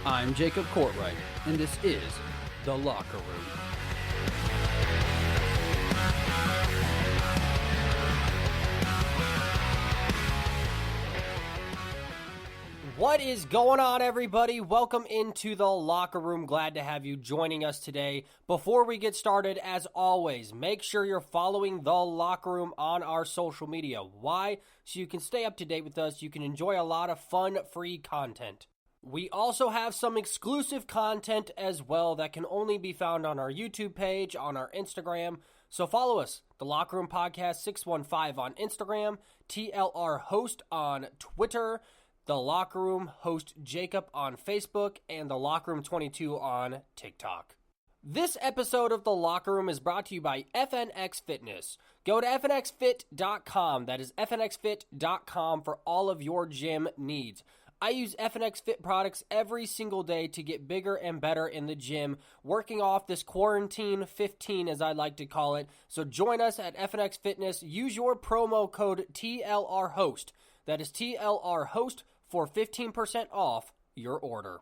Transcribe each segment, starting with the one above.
I'm Jacob Courtwright, and this is The Locker Room. What is going on, everybody? Welcome into The Locker Room. Glad to have you joining us today. Before we get started, as always, make sure you're following The Locker Room on our social media. Why? So you can stay up to date with us. You can enjoy a lot of fun, free content. We also have some exclusive content as well that can only be found on our YouTube page, on our Instagram. So follow us, The Locker Room Podcast 615 on Instagram, TLR Host on Twitter, The Locker Room Host Jacob on Facebook, and The Locker Room 22 on TikTok. This episode of The Locker Room is brought to you by FNX Fitness. Go to fnxfit.com. That is fnxfit.com for all of your gym needs. I use FNX Fit products every single day to get bigger and better in the gym, working off this quarantine 15, as I like to call it. So join us at FNX Fitness. Use your promo code TLRHOST. That is TLRHOST for 15% off your order.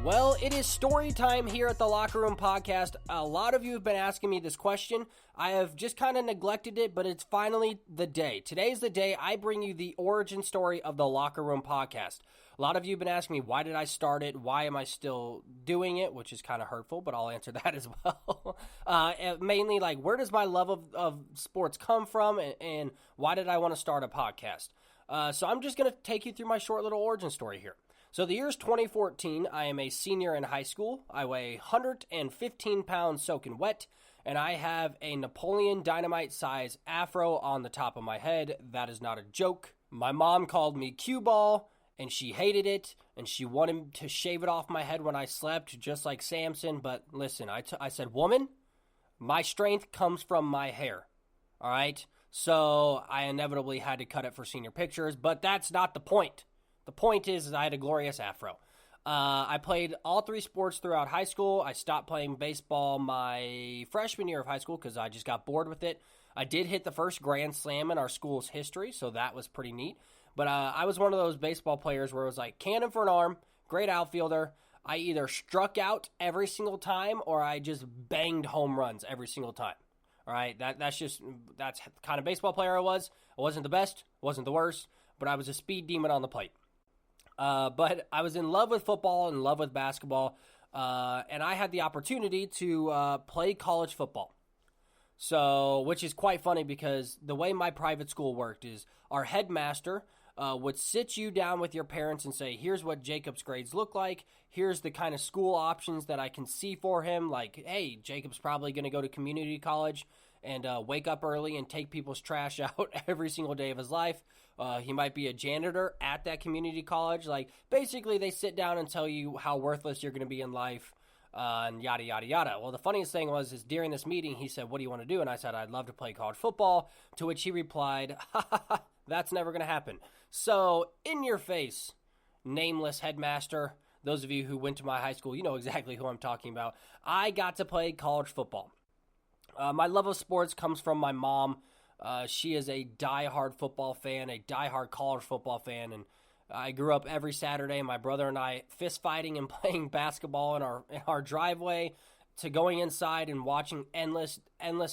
Well, it is story time here at the Locker Room Podcast. A lot of you have been asking me this question. I have just kind of neglected it, but it's finally the day. Today's the day I bring you the origin story of the Locker Room Podcast. A lot of you have been asking me, why did I start it? Why am I still doing it? Which is kind of hurtful, but I'll answer that as well. Mainly, like, where does my love of sports come from, and why did I want to start a podcast? So I'm just going to take you through my short little origin story here. So the year is 2014. I am a senior in high school. I weigh 115 pounds soaking wet, and I have a Napoleon Dynamite size afro on the top of my head. That is not a joke. My mom called me cue ball, and she hated it, and she wanted to shave it off my head when I slept, just like Samson. But listen, I said, woman, my strength comes from my hair, all right? So I inevitably had to cut it for senior pictures, but that's not the point. The point is I had a glorious afro. I played all three sports throughout high school. I stopped playing baseball my freshman year of high school because I just got bored with it. I did hit the first grand slam in our school's history, so that was pretty neat. But I was one of those baseball players where it was like cannon for an arm, great outfielder. I either struck out every single time or I just banged home runs every single time. All right, that's the kind of baseball player I was. I wasn't the best, wasn't the worst, but I was a speed demon on the plate. But I was in love with football, in love with basketball, and I had the opportunity to play college football. So, which is quite funny because the way my private school worked is our headmaster would sit you down with your parents and say, here's what Jacob's grades look like. Here's the kind of school options that I can see for him. Like, hey, Jacob's probably going to go to community college and wake up early and take people's trash out every single day of his life. He might be a janitor at that community college. Like, basically, they sit down and tell you how worthless you're going to be in life, and yada, yada, yada. Well, the funniest thing is during this meeting, he said, what do you want to do? And I said, I'd love to play college football, to which he replied, ha, ha, ha, that's never going to happen. So, in your face, nameless headmaster, those of you who went to my high school, you know exactly who I'm talking about. I got to play college football. My love of sports comes from my mom. She is a diehard football fan, a diehard college football fan, and I grew up every Saturday, my brother and I fist fighting and playing basketball in our driveway, to going inside and watching endless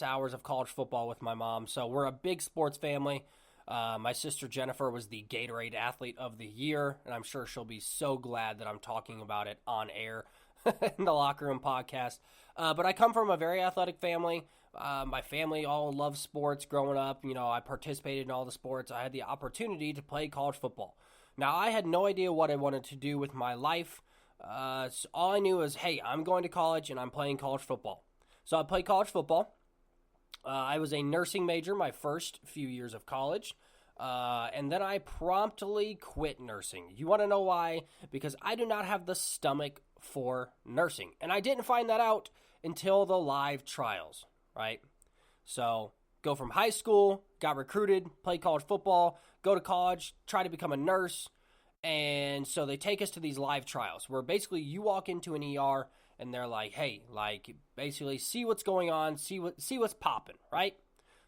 hours of college football with my mom. So we're a big sports family. My sister Jennifer was the Gatorade Athlete of the Year, and I'm sure she'll be so glad that I'm talking about it on air in the Locker Room Podcast. But I come from a very athletic family. My family all loved sports growing up. You know, I participated in all the sports. I had the opportunity to play college football. Now, I had no idea what I wanted to do with my life. So all I knew was, hey, I'm going to college and I'm playing college football. So I played college football. I was a nursing major my first few years of college. And then I promptly quit nursing. You want to know why? Because I do not have the stomach for nursing. And I didn't find that out until the live trials, right? So go from high school, got recruited, play college football, go to college, try to become a nurse. And so they take us to these live trials where basically you walk into an ER and they're like, hey, like basically see what's going on, see what's popping, right?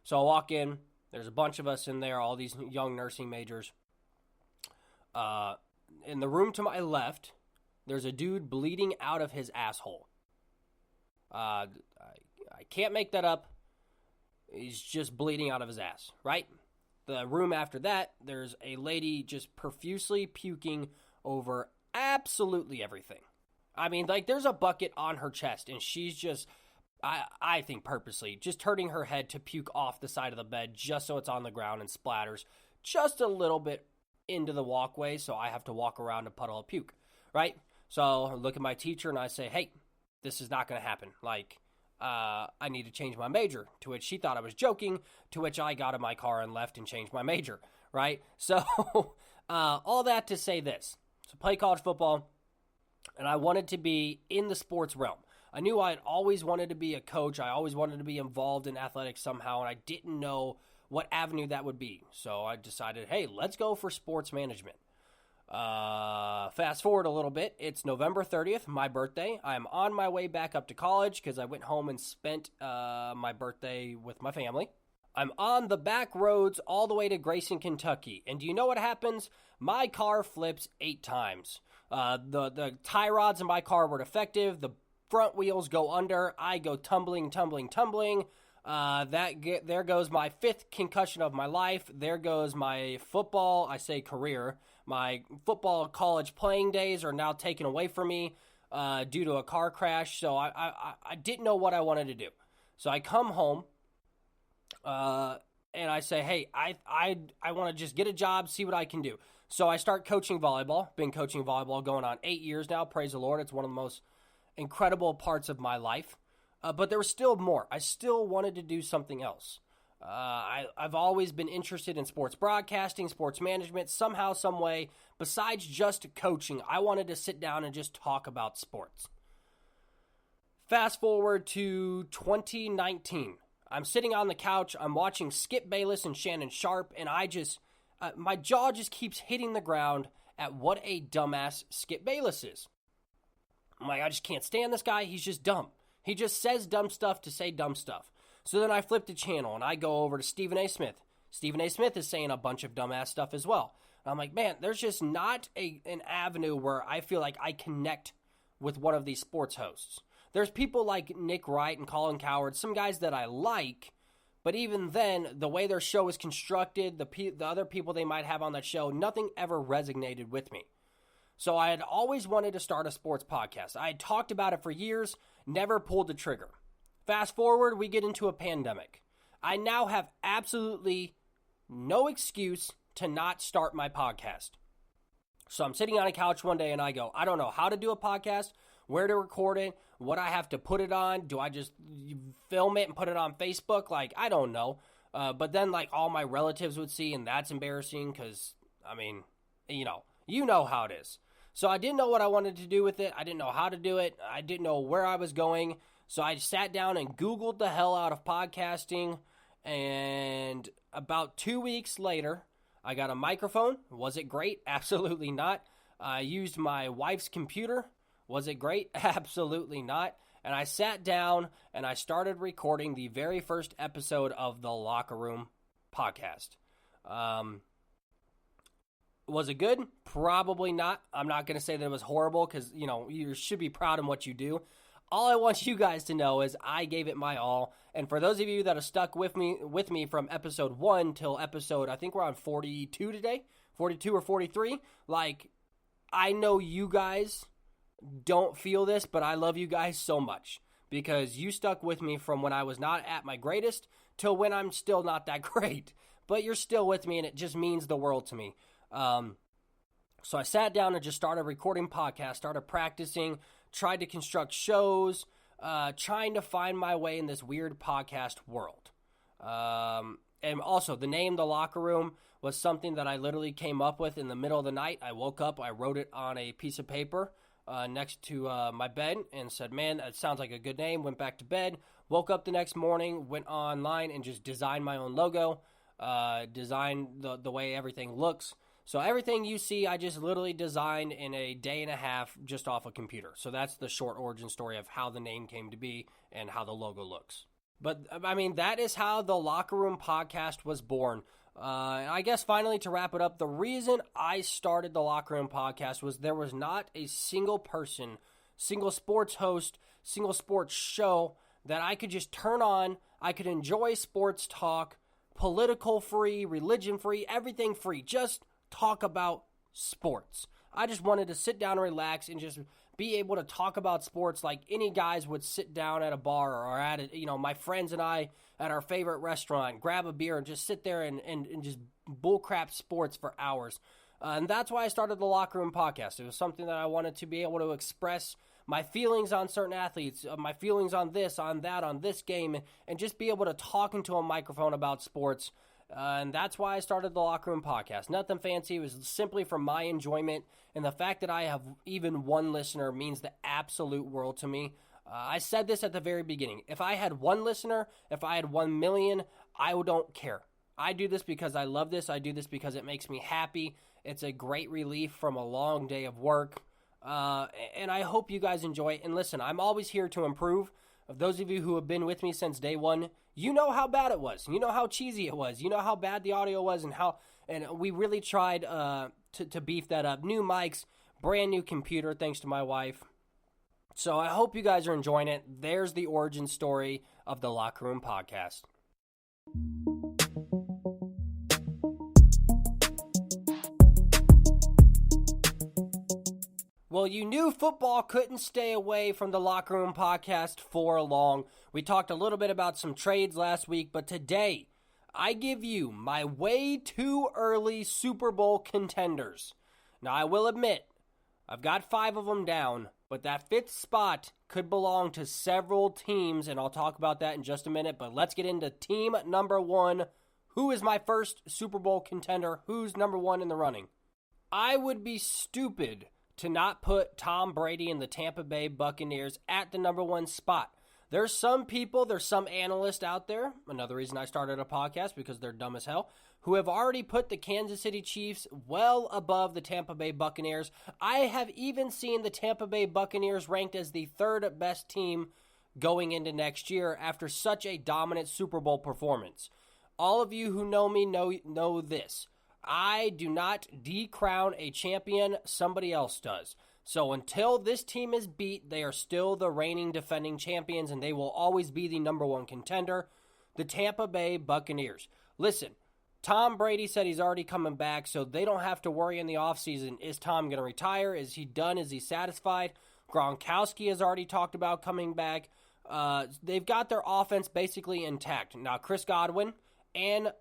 So I walk in, there's a bunch of us in there, all these young nursing majors. In the room to my left, there's a dude bleeding out of his asshole. I can't make that up. He's just bleeding out of his ass, right? The room after that, there's a lady just profusely puking over absolutely everything. I mean, like, there's a bucket on her chest, and she's just, I think purposely, just turning her head to puke off the side of the bed just so it's on the ground and splatters just a little bit into the walkway, so I have to walk around a puddle of puke, right? So I look at my teacher, and I say, hey, this is not going to happen. Like, I need to change my major, to which she thought I was joking, to which I got in my car and left and changed my major, right? So all that to say this. So play college football, and I wanted to be in the sports realm. I knew I had always wanted to be a coach. I always wanted to be involved in athletics somehow, and I didn't know what avenue that would be. So I decided, hey, let's go for sports management. Fast forward a little bit. It's November 30th, my birthday. I'm on my way back up to college because I went home and spent my birthday with my family. I'm on the back roads all the way to Grayson, Kentucky. And do you know what happens? My car flips 8 times. The tie rods in my car were defective. The front wheels go under. I go tumbling. There goes my 5th concussion of my life. There goes my football, career. My football college playing days are now taken away from me due to a car crash. So I didn't know what I wanted to do. So I come home and I say, hey, I want to just get a job, see what I can do. So I start coaching volleyball. Been coaching volleyball going on 8 years now. Praise the Lord. It's one of the most incredible parts of my life. But there was still more. I still wanted to do something else. I've always been interested in sports broadcasting, sports management, somehow, some way. Besides just coaching, I wanted to sit down and just talk about sports. Fast forward to 2019. I'm sitting on the couch. I'm watching Skip Bayless and Shannon Sharp, and I just, my jaw just keeps hitting the ground at what a dumbass Skip Bayless is. I'm like, I just can't stand this guy. He's just dumb. He just says dumb stuff to say dumb stuff. So then I flip the channel and I go over to Stephen A. Smith. Stephen A. Smith is saying a bunch of dumbass stuff as well. And I'm like, man, there's just not an avenue where I feel like I connect with one of these sports hosts. There's people like Nick Wright and Colin Cowherd, some guys that I like, but even then, the way their show is constructed, the other people they might have on that show, nothing ever resonated with me. So I had always wanted to start a sports podcast. I had talked about it for years, never pulled the trigger. Fast forward, we get into a pandemic. I now have absolutely no excuse to not start my podcast. So I'm sitting on a couch one day and I go, I don't know how to do a podcast, where to record it, what I have to put it on. Do I just film it and put it on Facebook? Like, I don't know. But then like all my relatives would see, and that's embarrassing because, I mean, you know how it is. So I didn't know what I wanted to do with it. I didn't know how to do it. I didn't know where I was going. So I sat down and Googled the hell out of podcasting. And about 2 weeks later, I got a microphone. Was it great? Absolutely not. I used my wife's computer. Was it great? Absolutely not. And I sat down and I started recording the very first episode of the Locker Room podcast. Was it good? Probably not. I'm not going to say that it was horrible because, you should be proud in what you do. All I want you guys to know is I gave it my all. And for those of you that have stuck with me from episode 1 till episode, I think we're on 42 today, 42 or 43. Like, I know you guys don't feel this, but I love you guys so much because you stuck with me from when I was not at my greatest till when I'm still not that great. But you're still with me, and it just means the world to me. So I sat down and just started recording podcasts, started practicing, tried to construct shows, trying to find my way in this weird podcast world. And also, the name The Locker Room was something that I literally came up with in the middle of the night. I woke up, I wrote it on a piece of paper, next to my bed and said, man, that sounds like a good name. Went back to bed, woke up the next morning, went online and just designed my own logo, designed the way everything looks. So everything you see, I just literally designed in a day and a half just off a computer. So that's the short origin story of how the name came to be and how the logo looks. But, I mean, that is how the Locker Room Podcast was born. I guess finally to wrap it up, the reason I started the Locker Room Podcast was there was not a single person, single sports host, single sports show that I could just turn on. I could enjoy sports talk, political free, religion free, everything free. Just talk about sports. I just wanted to sit down and relax and just be able to talk about sports like any guys would sit down at a bar or at my friends and I at our favorite restaurant, grab a beer and just sit there and just bullcrap sports for hours. And that's why I started the Locker Room Podcast. It was something that I wanted to be able to express my feelings on certain athletes, my feelings on this, on that, on this game, and just be able to talk into a microphone about sports. And that's why I started the Locker Room Podcast. Nothing fancy. It was simply for my enjoyment. And the fact that I have even one listener means the absolute world to me. I said this at the very beginning. If I had one listener, if I had 1 million, I don't care. I do this because I love this. I do this because it makes me happy. It's a great relief from a long day of work. And I hope you guys enjoy it. And listen, I'm always here to improve. Of those of you who have been with me since day one, you know how bad it was. You know how cheesy it was. You know how bad the audio was and we really tried to beef that up. New mics, brand new computer, thanks to my wife. So I hope you guys are enjoying it. There's the origin story of the Locker Room Podcast. Well, you knew football couldn't stay away from the Locker Room Podcast for long. We talked a little bit about some trades last week, but today I give you my way too early Super Bowl contenders. Now, I will admit, I've got 5 of them down, but that 5th spot could belong to several teams, and I'll talk about that in just a minute. But let's get into team number 1. Who is my first Super Bowl contender? Who's number 1 in the running? I would be stupid to not put Tom Brady and the Tampa Bay Buccaneers at the number 1 spot. There's some analysts out there, another reason I started a podcast because they're dumb as hell, who have already put the Kansas City Chiefs well above the Tampa Bay Buccaneers. I have even seen the Tampa Bay Buccaneers ranked as the 3rd best team going into next year after such a dominant Super Bowl performance. All of you who know me know this. I do not decrown a champion, somebody else does. So until this team is beat, they are still the reigning defending champions, and they will always be the number 1 contender, the Tampa Bay Buccaneers. Listen, Tom Brady said he's already coming back, so they don't have to worry in the offseason. Is Tom going to retire? Is he done? Is he satisfied? Gronkowski has already talked about coming back. They've got their offense basically intact. Now, Chris Godwin and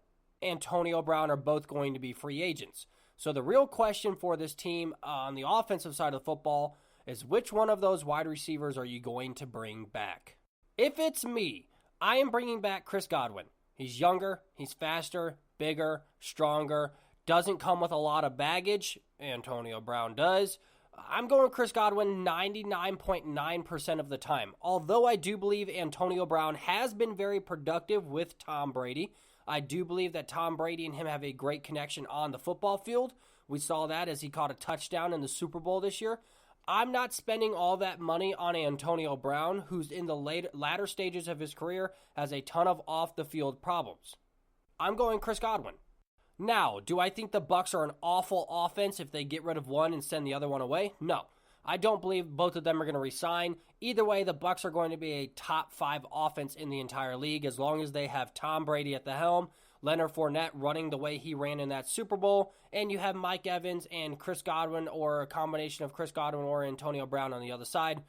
Antonio Brown are both going to be free agents. So the real question for this team on the offensive side of football is which one of those wide receivers are you going to bring back? If it's me, I am bringing back Chris Godwin. He's younger, he's faster, bigger, stronger, doesn't come with a lot of baggage. Antonio Brown does. I'm going Chris Godwin 99.9% of the time. Although I do believe Antonio Brown has been very productive with Tom Brady, I do believe that Tom Brady and him have a great connection on the football field. We saw that as he caught a touchdown in the Super Bowl this year. I'm not spending all that money on Antonio Brown, who's in the latter stages of his career, has a ton of off-the-field problems. I'm going Chris Godwin. Now, do I think the Bucs are an awful offense if they get rid of one and send the other one away? No. I don't believe both of them are going to resign. Either way, the Bucs are going to be a top 5 offense in the entire league as long as they have Tom Brady at the helm, Leonard Fournette running the way he ran in that Super Bowl, and you have Mike Evans and Chris Godwin, or a combination of Chris Godwin or Antonio Brown on the other side,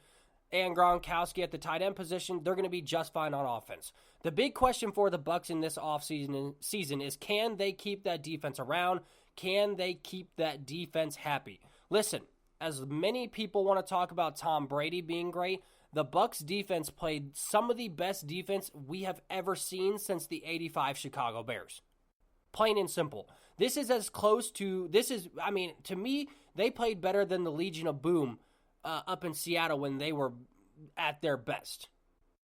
and Gronkowski at the tight end position. They're going to be just fine on offense. The big question for the Bucs in this offseason is, can they keep that defense around? Can they keep that defense happy? Listen, as many people want to talk about Tom Brady being great, the Bucs defense played some of the best defense we have ever seen since the '85 Chicago Bears. Plain and simple. To me, they played better than the Legion of Boom up in Seattle when they were at their best.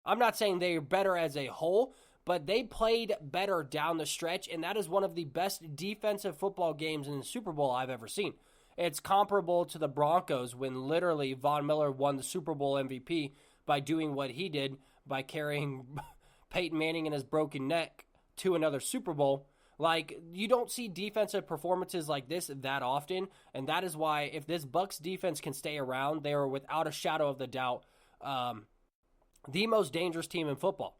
I'm not saying they're better as a whole, but they played better down the stretch, and that is one of the best defensive football games in the Super Bowl I've ever seen. It's comparable to the Broncos when literally Von Miller won the Super Bowl MVP by doing what he did by carrying Peyton Manning and his broken neck to another Super Bowl. Like, you don't see defensive performances like this that often, and that is why if this Bucs defense can stay around, they are without a shadow of the doubt the most dangerous team in football.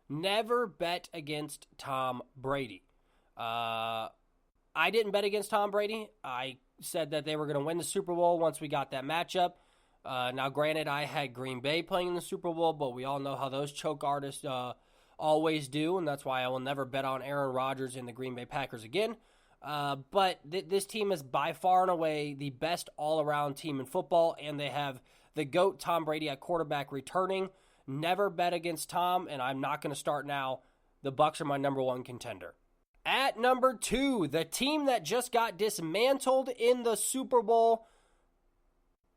Never bet against Tom Brady. I didn't bet against Tom Brady. I said that they were going to win the Super Bowl once we got that matchup. Now, granted, I had Green Bay playing in the Super Bowl, but we all know how those choke artists always do, and that's why I will never bet on Aaron Rodgers and the Green Bay Packers again. But this team is by far and away the best all-around team in football, and they have the GOAT Tom Brady at quarterback returning. Never bet against Tom, and I'm not going to start now. The Bucs are my number one contender. At number 2, the team that just got dismantled in the Super Bowl,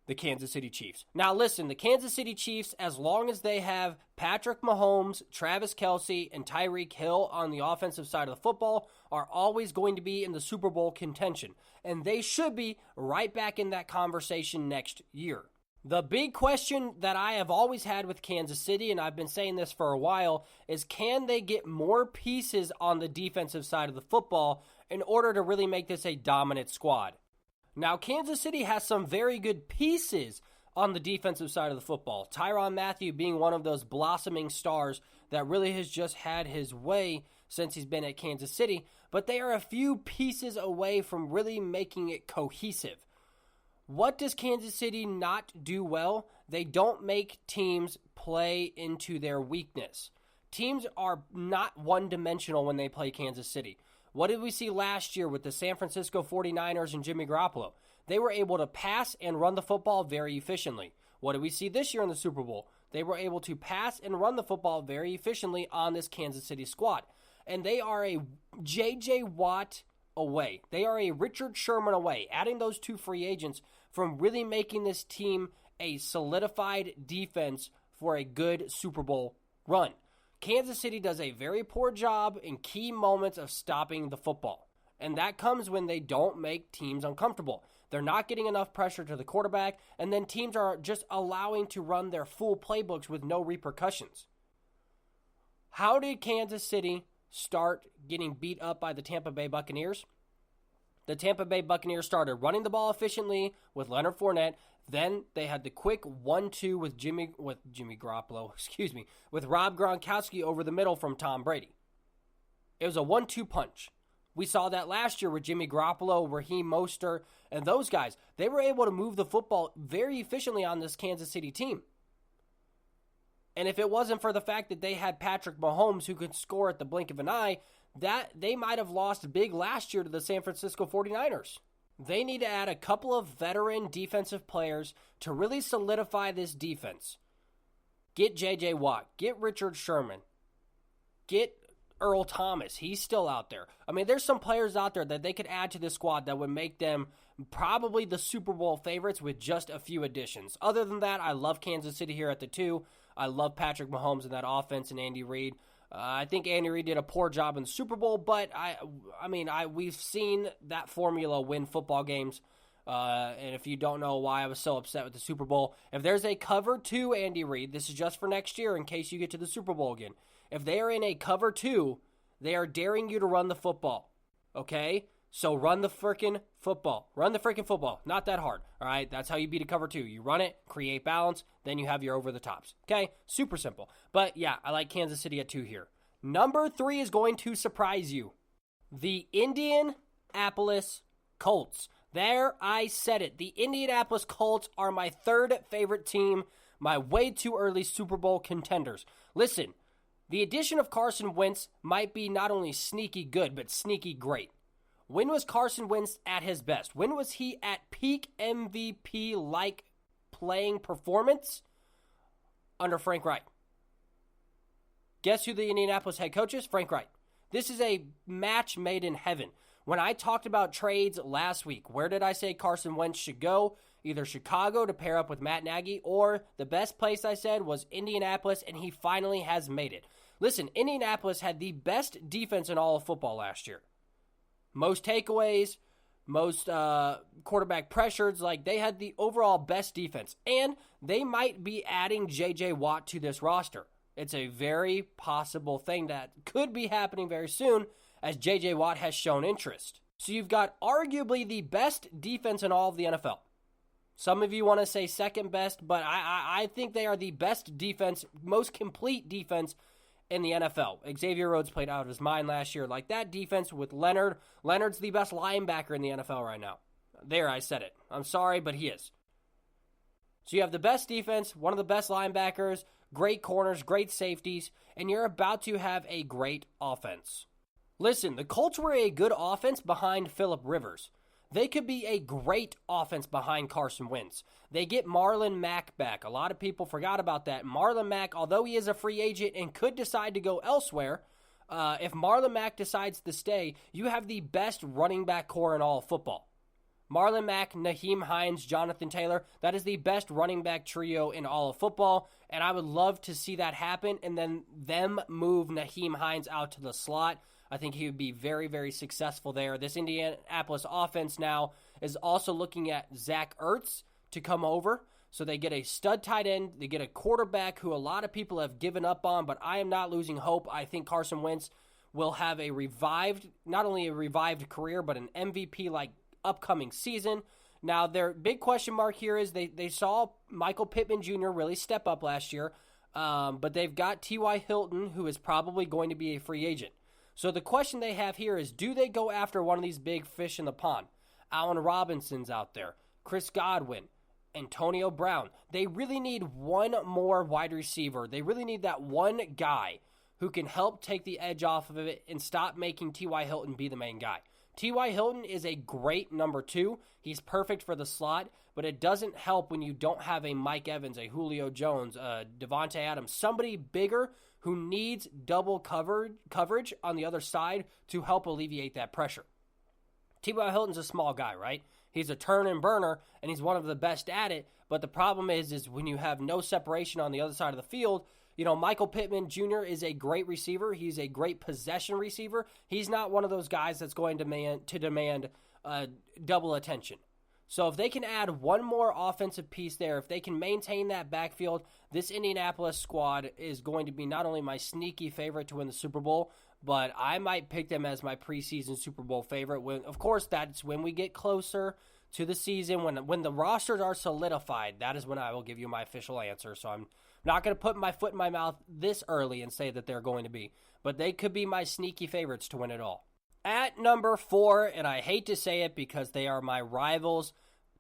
the Kansas City Chiefs. Now listen, the Kansas City Chiefs, as long as they have Patrick Mahomes, Travis Kelce, and Tyreek Hill on the offensive side of the football, are always going to be in the Super Bowl contention. And they should be right back in that conversation next year. The big question that I have always had with Kansas City, and I've been saying this for a while, is can they get more pieces on the defensive side of the football in order to really make this a dominant squad? Now, Kansas City has some very good pieces on the defensive side of the football. Tyrann Mathieu being one of those blossoming stars that really has just had his way since he's been at Kansas City, but they are a few pieces away from really making it cohesive. What does Kansas City not do well? They don't make teams play into their weakness. Teams are not one-dimensional when they play Kansas City. What did we see last year with the San Francisco 49ers and Jimmy Garoppolo? They were able to pass and run the football very efficiently. What did we see this year in the Super Bowl? They were able to pass and run the football very efficiently on this Kansas City squad. And they are a J.J. Watt away. They are a Richard Sherman away. Adding those two free agents from really making this team a solidified defense for a good Super Bowl run. Kansas City does a very poor job in key moments of stopping the football. And that comes when they don't make teams uncomfortable. They're not getting enough pressure to the quarterback, and then teams are just allowing to run their full playbooks with no repercussions. How did Kansas City start getting beat up by the Tampa Bay Buccaneers? The Tampa Bay Buccaneers started running the ball efficiently with Leonard Fournette. Then they had the quick 1-2 with Jimmy Garoppolo, with Rob Gronkowski over the middle from Tom Brady. It was a 1-2 punch. We saw that last year with Jimmy Garoppolo, Raheem Mostert, and those guys. They were able to move the football very efficiently on this Kansas City team. And if it wasn't for the fact that they had Patrick Mahomes who could score at the blink of an eye, that they might have lost big last year to the San Francisco 49ers. They need to add a couple of veteran defensive players to really solidify this defense. Get J.J. Watt. Get Richard Sherman. Get Earl Thomas. He's still out there. I mean, there's some players out there that they could add to this squad that would make them probably the Super Bowl favorites with just a few additions. Other than that, I love Kansas City here at the 2. I love Patrick Mahomes in that offense and Andy Reid. I think Andy Reid did a poor job in the Super Bowl, but we've seen that formula win football games. And if you don't know why I was so upset with the Super Bowl, if there's a cover 2, Andy Reid, this is just for next year in case you get to the Super Bowl again. If they are in a cover 2, they are daring you to run the football. Okay? So run the freaking football. Run the freaking football. Not that hard. All right? That's how you beat a cover 2. You run it, create balance, then you have your over-the-tops. Okay? Super simple. But yeah, I like Kansas City at 2 here. Number 3 is going to surprise you. The Indianapolis Colts. There, I said it. The Indianapolis Colts are my 3rd favorite team, my way too early Super Bowl contenders. Listen, the addition of Carson Wentz might be not only sneaky good, but sneaky great. When was Carson Wentz at his best? When was he at peak MVP-like playing performance? Under Frank Reich. Guess who the Indianapolis head coach is? Frank Reich. This is a match made in heaven. When I talked about trades last week, where did I say Carson Wentz should go? either Chicago to pair up with Matt Nagy, or the best place I said was Indianapolis, and he finally has made it. Listen, Indianapolis had the best defense in all of football last year. Most takeaways, most quarterback pressures, like they had the overall best defense. And they might be adding J.J. Watt to this roster. It's a very possible thing that could be happening very soon as J.J. Watt has shown interest. So you've got arguably the best defense in all of the NFL. Some of you want to say second best, but I think they are the best defense, most complete defense in the NFL. Xavier Rhodes played out of his mind last year. Like that defense with Leonard. Leonard's the best linebacker in the NFL right now. There, I said it. I'm sorry, but he is. So you have the best defense, one of the best linebackers, great corners, great safeties, and you're about to have a great offense. Listen, the Colts were a good offense behind Phillip Rivers. They could be a great offense behind Carson Wentz. They get Marlon Mack back. A lot of people forgot about that. Marlon Mack, although he is a free agent and could decide to go elsewhere, if Marlon Mack decides to stay, you have the best running back core in all of football. Marlon Mack, Nyheim Hines, Jonathan Taylor, that is the best running back trio in all of football, and I would love to see that happen, and then them move Nyheim Hines out to the slot. I think he would be very, very successful there. This Indianapolis offense now is also looking at Zach Ertz to come over. So they get a stud tight end. They get a quarterback who a lot of people have given up on, but I am not losing hope. I think Carson Wentz will have a revived, not only a revived career, but an MVP-like upcoming season. Now, their big question mark here is they saw Michael Pittman Jr. really step up last year, but they've got T.Y. Hilton, who is probably going to be a free agent. So the question they have here is, do they go after one of these big fish in the pond? Allen Robinson's out there, Chris Godwin, Antonio Brown. They really need one more wide receiver. They really need that one guy who can help take the edge off of it and stop making T.Y. Hilton be the main guy. T.Y. Hilton is a great number 2. He's perfect for the slot, but it doesn't help when you don't have a Mike Evans, a Julio Jones, a Devontae Adams, somebody bigger who needs double coverage on the other side to help alleviate that pressure. T.Y. Hilton's a small guy, right? He's a turn and burner, and he's one of the best at it, but the problem is when you have no separation on the other side of the field, you know, Michael Pittman Jr. is a great receiver. He's a great possession receiver. He's not one of those guys that's going to demand double attention. So if they can add one more offensive piece there, if they can maintain that backfield, this Indianapolis squad is going to be not only my sneaky favorite to win the Super Bowl, but I might pick them as my preseason Super Bowl favorite. Of course, that's when we get closer to the season, when the rosters are solidified. That is when I will give you my official answer. So I'm not going to put my foot in my mouth this early and say that they're going to be. But they could be my sneaky favorites to win it all. At number 4, and I hate to say it because they are my rivals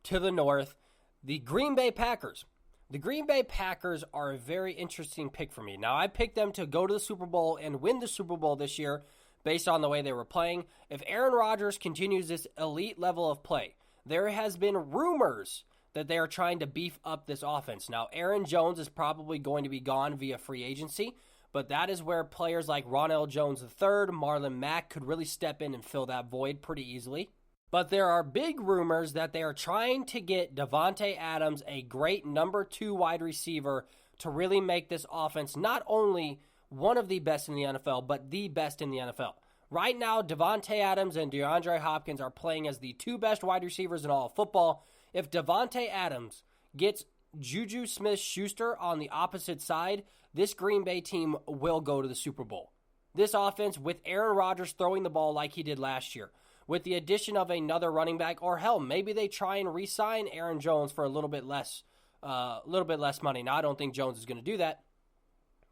to the north, the Green Bay Packers. The Green Bay Packers are a very interesting pick for me. Now, I picked them to go to the Super Bowl and win the Super Bowl this year based on the way they were playing. If Aaron Rodgers continues this elite level of play, there has been rumors that they are trying to beef up this offense. Now, Aaron Jones is probably going to be gone via free agency, but that is where players like Ronell Jones III, Marlon Mack could really step in and fill that void pretty easily. But there are big rumors that they are trying to get Davante Adams, a great number 2 wide receiver, to really make this offense not only one of the best in the NFL, but the best in the NFL. Right now, Davante Adams and DeAndre Hopkins are playing as the 2 best wide receivers in all of football. If Davante Adams gets Juju Smith-Schuster on the opposite side, this Green Bay team will go to the Super Bowl. This offense, with Aaron Rodgers throwing the ball like he did last year, with the addition of another running back, or hell, maybe they try and re-sign Aaron Jones for a little bit less money. Now, I don't think Jones is going to do that.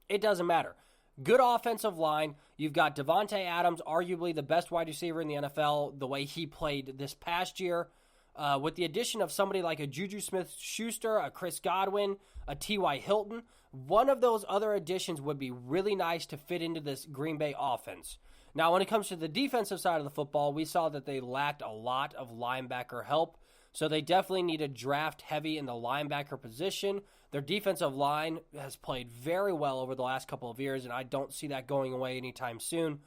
It doesn't matter. Good offensive line. You've got Davante Adams, arguably the best wide receiver in the NFL, the way he played this past year. With the addition of somebody like a Juju Smith-Schuster, a Chris Godwin, a T.Y. Hilton, one of those other additions would be really nice to fit into this Green Bay offense. Now, when it comes to the defensive side of the football, we saw that they lacked a lot of linebacker help, so they definitely need to draft heavy in the linebacker position. Their defensive line has played very well over the last couple of years, and I don't see that going away anytime soon.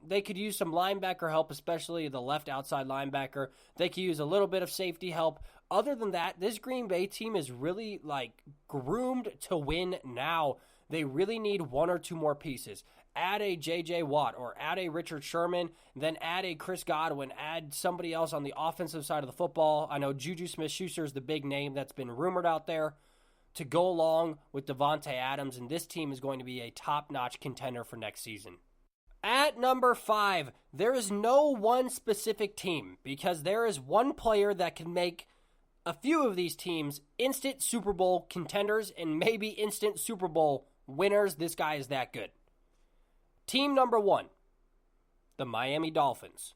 They could use some linebacker help, especially the left outside linebacker. They could use a little bit of safety help. Other than that, this Green Bay team is really groomed to win now. They really need one or two more pieces. Add a J.J. Watt or add a Richard Sherman, then add a Chris Godwin, add somebody else on the offensive side of the football. I know Juju Smith-Schuster is the big name that's been rumored out there to go along with Devontae Adams, and this team is going to be a top-notch contender for next season. At number 5, there is no one specific team because there is one player that can make a few of these teams instant Super Bowl contenders and maybe instant Super Bowl winners. This guy is that good. Team number 1, the Miami Dolphins.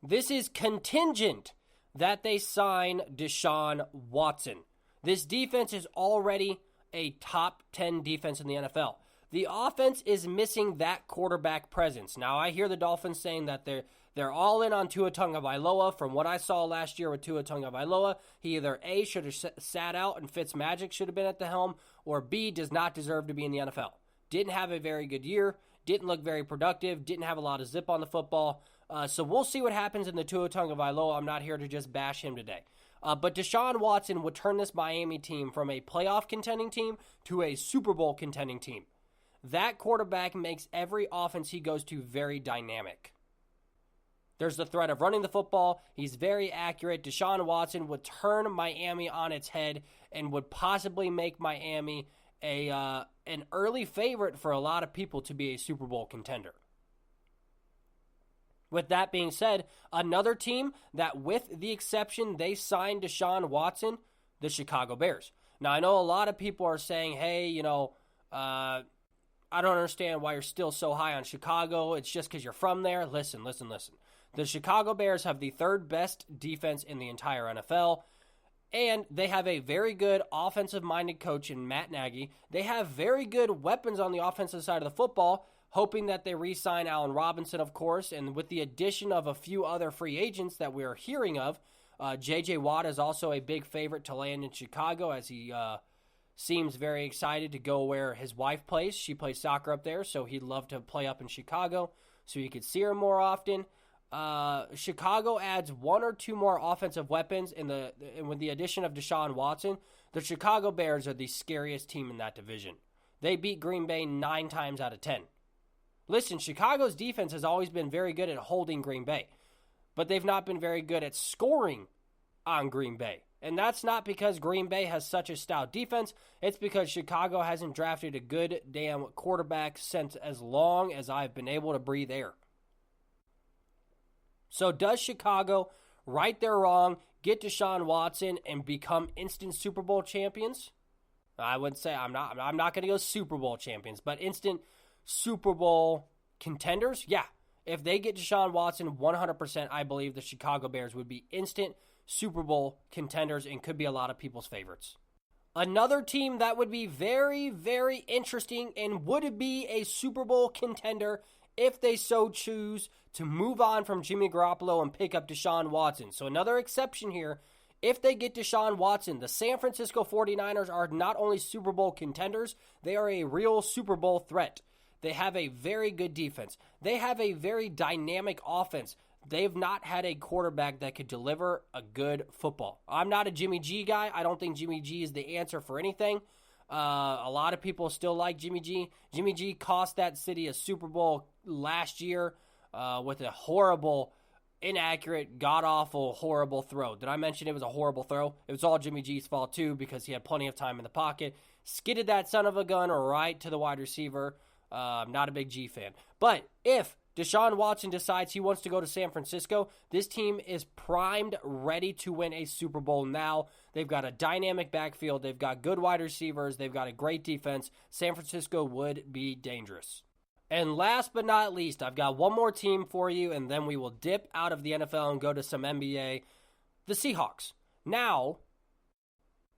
This is contingent that they sign Deshaun Watson. This defense is already a top 10 defense in the NFL. The offense is missing that quarterback presence. Now, I hear the Dolphins saying that they're all in on Tua Tagovailoa. From what I saw last year with Tua Tagovailoa, he either A, should have sat out and Fitzmagic should have been at the helm, or B, does not deserve to be in the NFL. Didn't have a very good year. Didn't look very productive, didn't have a lot of zip on the football. So we'll see what happens in the Tua Tagovailoa. I'm not here to just bash him today. But Deshaun Watson would turn this Miami team from a playoff contending team to a Super Bowl contending team. That quarterback makes every offense he goes to very dynamic. There's the threat of running the football. He's very accurate. Deshaun Watson would turn Miami on its head and would possibly make Miami an early favorite for a lot of people to be a Super Bowl contender. With that being said, another team that, with the exception they signed Deshaun Watson, the Chicago Bears. Now, I know a lot of people are saying, hey, I don't understand why you're still so high on Chicago. It's just because you're from there. Listen. The Chicago Bears have the third best defense in the entire NFL. And they have a very good offensive-minded coach in Matt Nagy. They have very good weapons on the offensive side of the football, hoping that they re-sign Allen Robinson, of course. And with the addition of a few other free agents that we are hearing of, J.J. Watt is also a big favorite to land in Chicago, as he seems very excited to go where his wife plays. She plays soccer up there, so he'd love to play up in Chicago so he could see her more often. Chicago adds one or two more offensive weapons, and with the addition of Deshaun Watson, the Chicago Bears are the scariest team in that division. They beat Green Bay 9 times out of 10. Listen, Chicago's defense has always been very good at holding Green Bay, but they've not been very good at scoring on Green Bay. And that's not because Green Bay has such a stout defense. It's because Chicago hasn't drafted a good damn quarterback since as long as I've been able to breathe air. So does Chicago right their wrong, get Deshaun Watson, and become instant Super Bowl champions? I wouldn't say I'm not going to go Super Bowl champions, but instant Super Bowl contenders? Yeah. If they get Deshaun Watson, 100%, I believe the Chicago Bears would be instant Super Bowl contenders and could be a lot of people's favorites. Another team that would be very, very interesting and would be a Super Bowl contender if they so choose to move on from Jimmy Garoppolo and pick up Deshaun Watson. So another exception here, if they get Deshaun Watson, the San Francisco 49ers are not only Super Bowl contenders, they are a real Super Bowl threat. They have a very good defense. They have a very dynamic offense. They've not had a quarterback that could deliver a good football. I'm not a Jimmy G guy. I don't think Jimmy G is the answer for anything. A lot of people still like Jimmy G. Jimmy G cost that city a Super Bowl last year with a horrible, inaccurate, god-awful, horrible throw. Did I mention it was a horrible throw? It was all Jimmy G's fault, too, because he had plenty of time in the pocket. Skidded that son of a gun right to the wide receiver. I'm not a big G fan. But if Deshaun Watson decides he wants to go to San Francisco, this team is primed, ready to win a Super Bowl now. They've got a dynamic backfield. They've got good wide receivers. They've got a great defense. San Francisco would be dangerous. And last but not least, I've got one more team for you, and then we will dip out of the NFL and go to some NBA. The Seahawks. Now,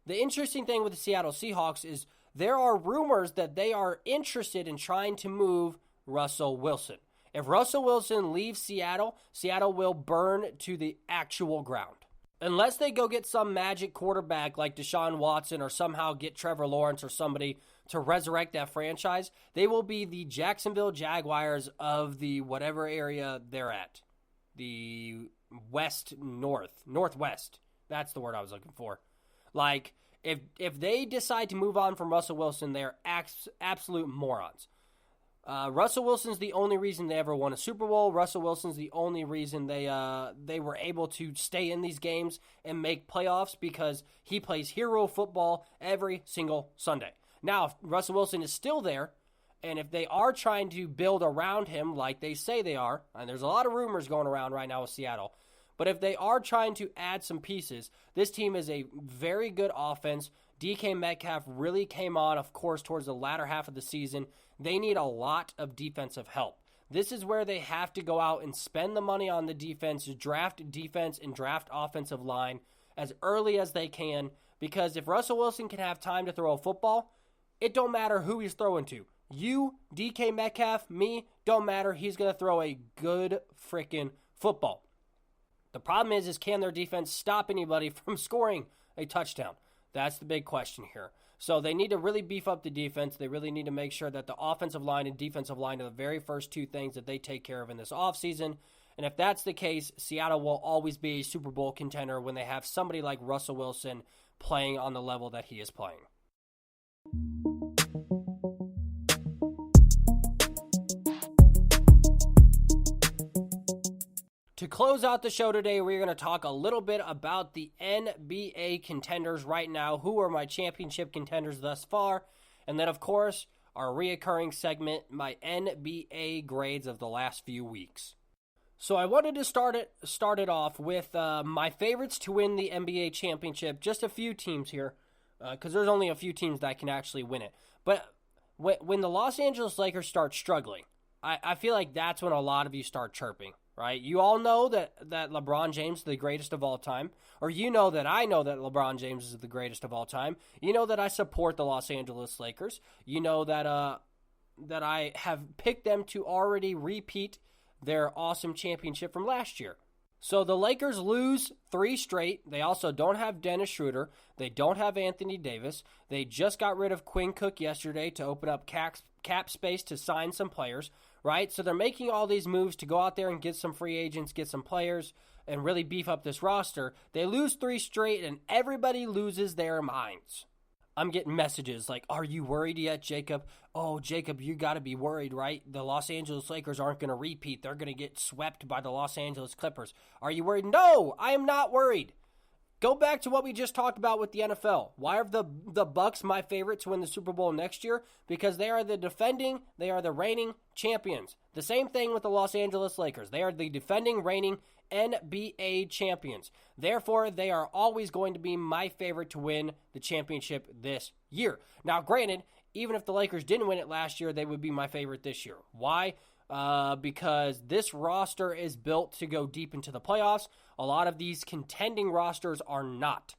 the interesting thing with the Seattle Seahawks is there are rumors that they are interested in trying to move Russell Wilson. If Russell Wilson leaves Seattle, Seattle will burn to the actual ground. Unless they go get some magic quarterback like Deshaun Watson or somehow get Trevor Lawrence or somebody to resurrect that franchise, they will be the Jacksonville Jaguars of the whatever area they're at. The Northwest. That's the word I was looking for. Like, if they decide to move on from Russell Wilson, they're absolute morons. Russell Wilson's the only reason they ever won a Super Bowl. Russell Wilson's the only reason they were able to stay in these games and make playoffs because he plays hero football every single Sunday. Now, if Russell Wilson is still there, and if they are trying to build around him like they say they are, and there's a lot of rumors going around right now with Seattle, but if they are trying to add some pieces, this team is a very good offense. DK Metcalf really came on, of course, towards the latter half of the season. They need a lot of defensive help. This is where they have to go out and spend the money on the defense, draft defense and draft offensive line as early as they can, because if Russell Wilson can have time to throw a football, it don't matter who he's throwing to. You, DK Metcalf, me, don't matter. He's going to throw a good freaking football. The problem is can their defense stop anybody from scoring a touchdown? That's the big question here. So they need to really beef up the defense. They really need to make sure that the offensive line and defensive line are the very first two things that they take care of in this offseason. And if that's the case, Seattle will always be a Super Bowl contender when they have somebody like Russell Wilson playing on the level that he is playing. To close out the show today, we're going to talk a little bit about the NBA contenders right now. Who are my championship contenders thus far? And then, of course, our reoccurring segment, my NBA grades of the last few weeks. So I wanted to start it off with my favorites to win the NBA championship. Just a few teams here, because there's only a few teams that can actually win it. But when the Los Angeles Lakers start struggling, I feel like that's when a lot of you start chirping. Right? You all know that LeBron James is the greatest of all time. Or you know that I know that LeBron James is the greatest of all time. You know that I support the Los Angeles Lakers. You know that I have picked them to already repeat their awesome championship from last year. So the Lakers lose 3 straight. They also don't have Dennis Schroeder. They don't have Anthony Davis. They just got rid of Quinn Cook yesterday to open up cap space to sign some players. Right? So they're making all these moves to go out there and get some free agents, get some players, and really beef up this roster. They lose 3 straight, and everybody loses their minds. I'm getting messages like, are you worried yet, Jacob? Oh, Jacob, you got to be worried, right? The Los Angeles Lakers aren't going to repeat. They're going to get swept by the Los Angeles Clippers. Are you worried? No, I am not worried. Go back to what we just talked about with the NFL. Why are the Bucks my favorite to win the Super Bowl next year? Because they are the reigning champions. The same thing with the Los Angeles Lakers. They are the defending, reigning NBA champions. Therefore, they are always going to be my favorite to win the championship this year. Now, granted, even if the Lakers didn't win it last year, they would be my favorite this year. Why? Because this roster is built to go deep into the playoffs. A lot of these contending rosters are not.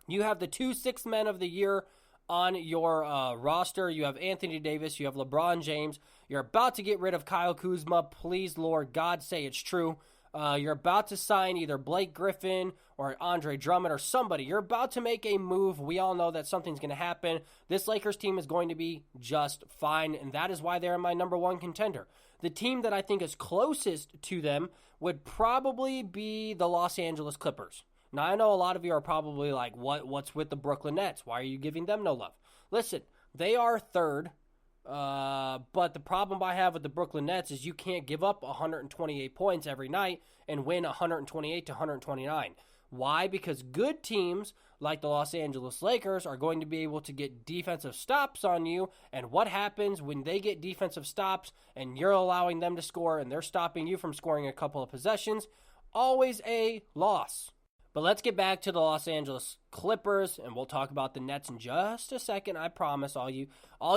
You have the 2 sixth men of the year on your roster. You have Anthony Davis. You have LeBron James. You're about to get rid of Kyle Kuzma. Please, Lord God, say it's true. You're about to sign either Blake Griffin or Andre Drummond or somebody. You're about to make a move. We all know that something's going to happen. This Lakers team is going to be just fine, and that is why they're my number 1 contender. The team that I think is closest to them would probably be the Los Angeles Clippers. Now, I know a lot of you are probably like, what's with the Brooklyn Nets? Why are you giving them no love? Listen, they are third. But the problem I have with the Brooklyn Nets is you can't give up 128 points every night and win 128 to 129. Why? Because good teams like the Los Angeles Lakers are going to be able to get defensive stops on you. And what happens when they get defensive stops and you're allowing them to score and they're stopping you from scoring a couple of possessions? Always a loss. But let's get back to the Los Angeles Clippers, and we'll talk about the Nets in just a second, I promise. All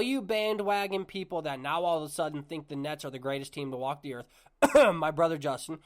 you bandwagon people that now all of a sudden think the Nets are the greatest team to walk the earth, my brother Justin,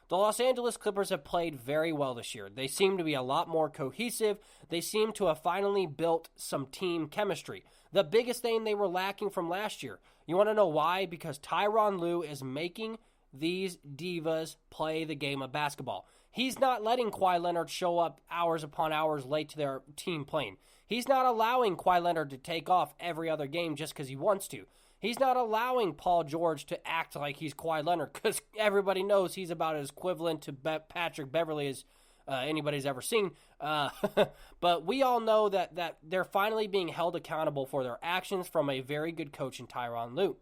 the Los Angeles Clippers have played very well this year. They seem to be a lot more cohesive. They seem to have finally built some team chemistry. The biggest thing they were lacking from last year. You want to know why? Because Tyronn Lue is making these divas play the game of basketball. He's not letting Kawhi Leonard show up hours upon hours late to their team playing. He's not allowing Kawhi Leonard to take off every other game just because he wants to. He's not allowing Paul George to act like he's Kawhi Leonard because everybody knows he's about as equivalent to Patrick Beverley as anybody's ever seen. But we all know that they're finally being held accountable for their actions from a very good coach in Ty Lue,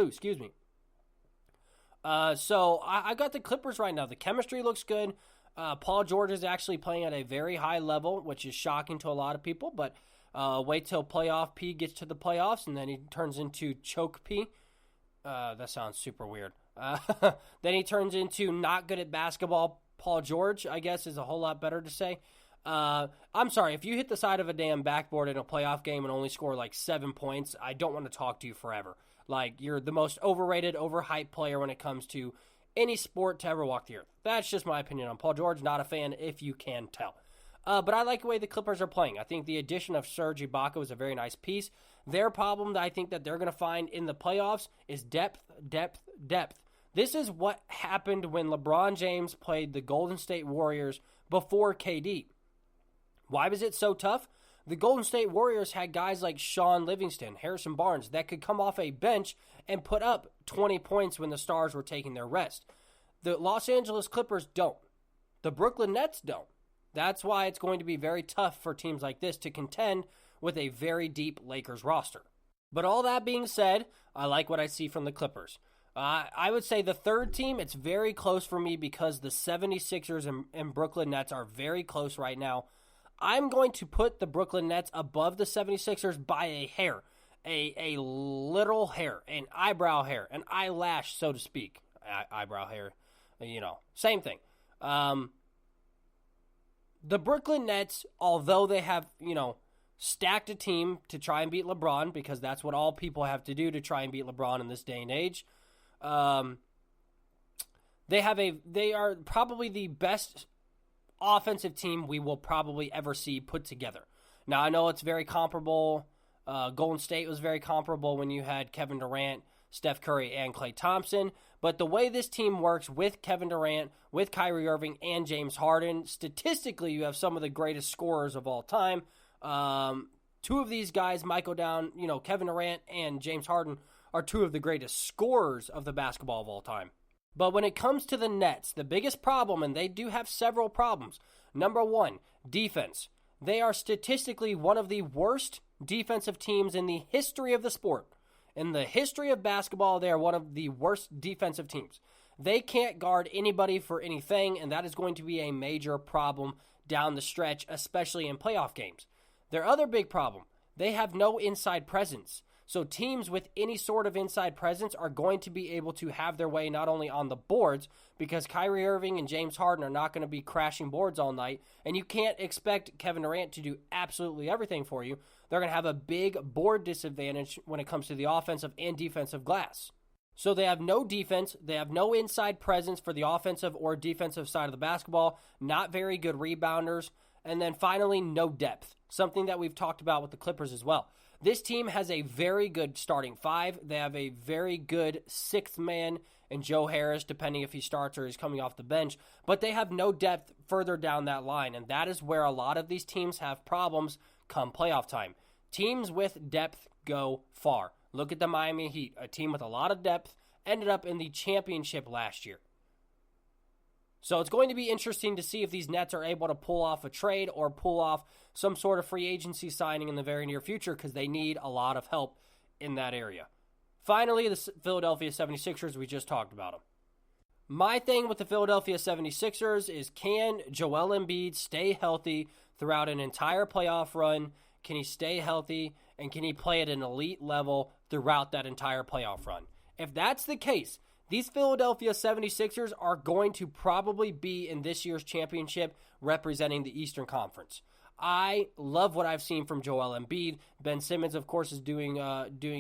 excuse me. So I got the Clippers right now. The chemistry looks good. Paul George is actually playing at a very high level, which is shocking to a lot of people, but wait till playoff P gets to the playoffs, and then he turns into choke P. That sounds super weird. Then he turns into not good at basketball Paul George, I guess, is a whole lot better to say. I'm sorry, if you hit the side of a damn backboard in a playoff game and only score like 7 points, I don't want to talk to you forever. Like, you're the most overrated, overhyped player when it comes to any sport to ever walk the earth. That's just my opinion on Paul George. Not a fan, if you can tell. But I like the way the Clippers are playing. I think the addition of Serge Ibaka was a very nice piece. Their problem that I think that they're going to find in the playoffs is depth. This is what happened when LeBron James played the Golden State Warriors before KD. Why was it so tough? The Golden State Warriors had guys like Sean Livingston, Harrison Barnes, that could come off a bench and put up 20 points when the stars were taking their rest. The Los Angeles Clippers don't. The Brooklyn Nets don't. That's why it's going to be very tough for teams like this to contend with a very deep Lakers roster. But all that being said, I like what I see from the Clippers. I would say the third team, it's very close for me because the 76ers and Brooklyn Nets are very close right now. I'm going to put the Brooklyn Nets above the 76ers by a hair, a little hair, an eyebrow hair, an eyelash, so to speak. Eyebrow hair, same thing. The Brooklyn Nets, although they have, stacked a team to try and beat LeBron, because that's what all people have to do to try and beat LeBron in this day and age, they are probably the best offensive team we will probably ever see put together. Now, I know it's very comparable. Golden State was very comparable when you had Kevin Durant, Steph Curry, and Klay Thompson. But the way this team works with Kevin Durant, with Kyrie Irving, and James Harden, statistically, you have some of the greatest scorers of all time. Two of these guys, Kevin Durant and James Harden, are two of the greatest scorers of the basketball of all time. But when it comes to the Nets, the biggest problem, and they do have several problems. Number one, defense. They are statistically one of the worst defensive teams in the history of the sport. In the history of basketball, they are one of the worst defensive teams. They can't guard anybody for anything, and that is going to be a major problem down the stretch, especially in playoff games. Their other big problem, they have no inside presence. So teams with any sort of inside presence are going to be able to have their way not only on the boards, because Kyrie Irving and James Harden are not going to be crashing boards all night, and you can't expect Kevin Durant to do absolutely everything for you. They're going to have a big board disadvantage when it comes to the offensive and defensive glass. So they have no defense, they have no inside presence for the offensive or defensive side of the basketball, not very good rebounders, and then finally, no depth, something that we've talked about with the Clippers as well. This team has a very good starting five. They have a very good sixth man in Joe Harris, depending if he starts or he's coming off the bench. But they have no depth further down that line, and that is where a lot of these teams have problems come playoff time. Teams with depth go far. Look at the Miami Heat, a team with a lot of depth, ended up in the championship last year. So it's going to be interesting to see if these Nets are able to pull off a trade or pull off some sort of free agency signing in the very near future, because they need a lot of help in that area. Finally, the Philadelphia 76ers, we just talked about them. My thing with the Philadelphia 76ers is, can Joel Embiid stay healthy throughout an entire playoff run? Can he stay healthy, and can he play at an elite level throughout that entire playoff run? If that's the case, these Philadelphia 76ers are going to probably be in this year's championship representing the Eastern Conference. I love what I've seen from Joel Embiid. Ben Simmons, of course, is doing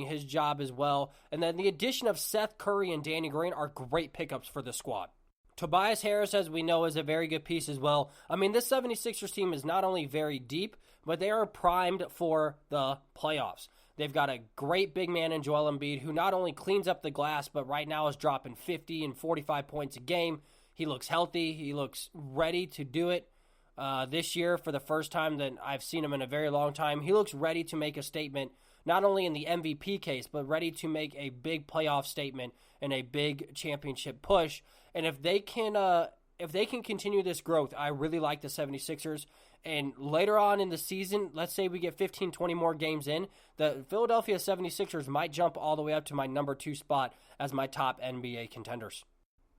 his job as well. And then the addition of Seth Curry and Danny Green are great pickups for the squad. Tobias Harris, as we know, is a very good piece as well. I mean, this 76ers team is not only very deep, but they are primed for the playoffs. They've got a great big man in Joel Embiid, who not only cleans up the glass, but right now is dropping 50 and 45 points a game. He looks healthy. He looks ready to do it. this year for the first time that I've seen him in a very long time. He looks ready to make a statement, not only in the MVP case, but ready to make a big playoff statement and a big championship push. And if they can continue this growth, I really like the 76ers. And later on in the season, let's say we get 15, 20 more games in, the Philadelphia 76ers might jump all the way up to my number 2 spot as my top NBA contenders.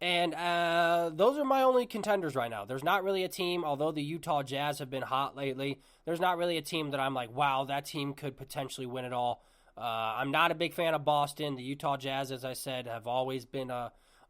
And those are my only contenders right now. There's not really a team, although the Utah Jazz have been hot lately, there's not really a team that I'm like, wow, that team could potentially win it all. I'm not a big fan of Boston. The Utah Jazz, as I said, have always been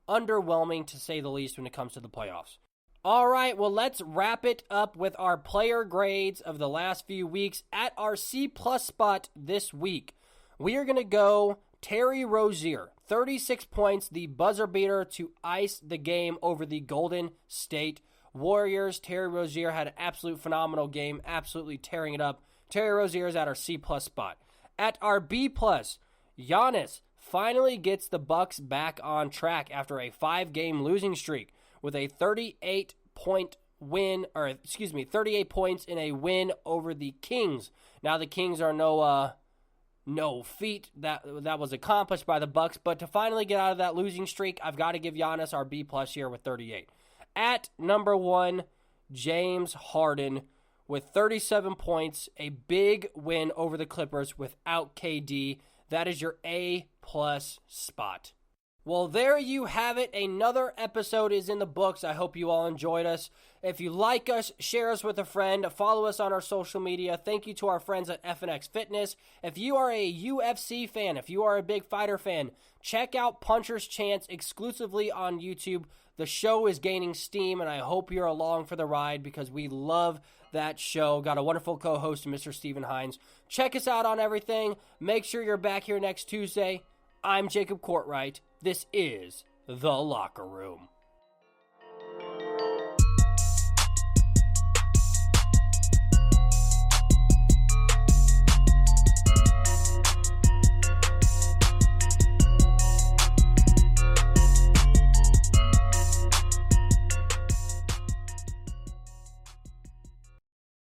underwhelming, to say the least, when it comes to the playoffs. All right, well, let's wrap it up with our player grades of the last few weeks. At our C-plus spot this week, we are going to go Terry Rozier, 36 points, the buzzer beater to ice the game over the Golden State Warriors. Terry Rozier had an absolute phenomenal game, absolutely tearing it up. Terry Rozier is at our C-plus spot. At our B-plus, Giannis finally gets the Bucks back on track after a 5-game losing streak with a 38 points in a win over the Kings. Now the Kings are no feat that was accomplished by the Bucks, but to finally get out of that losing streak, I've got to give Giannis our B+ here with 38. At number 1, James Harden with 37 points, a big win over the Clippers without KD. That is your A+ spot. Well, there you have it. Another episode is in the books. I hope you all enjoyed us. If you like us, share us with a friend. Follow us on our social media. Thank you to our friends at FNX Fitness. If you are a UFC fan, if you are a big fighter fan, check out Puncher's Chance exclusively on YouTube. The show is gaining steam, and I hope you're along for the ride because we love that show. Got a wonderful co-host, Mr. Steven Hines. Check us out on everything. Make sure you're back here next Tuesday. I'm Jacob Courtwright. This is The Locker Room.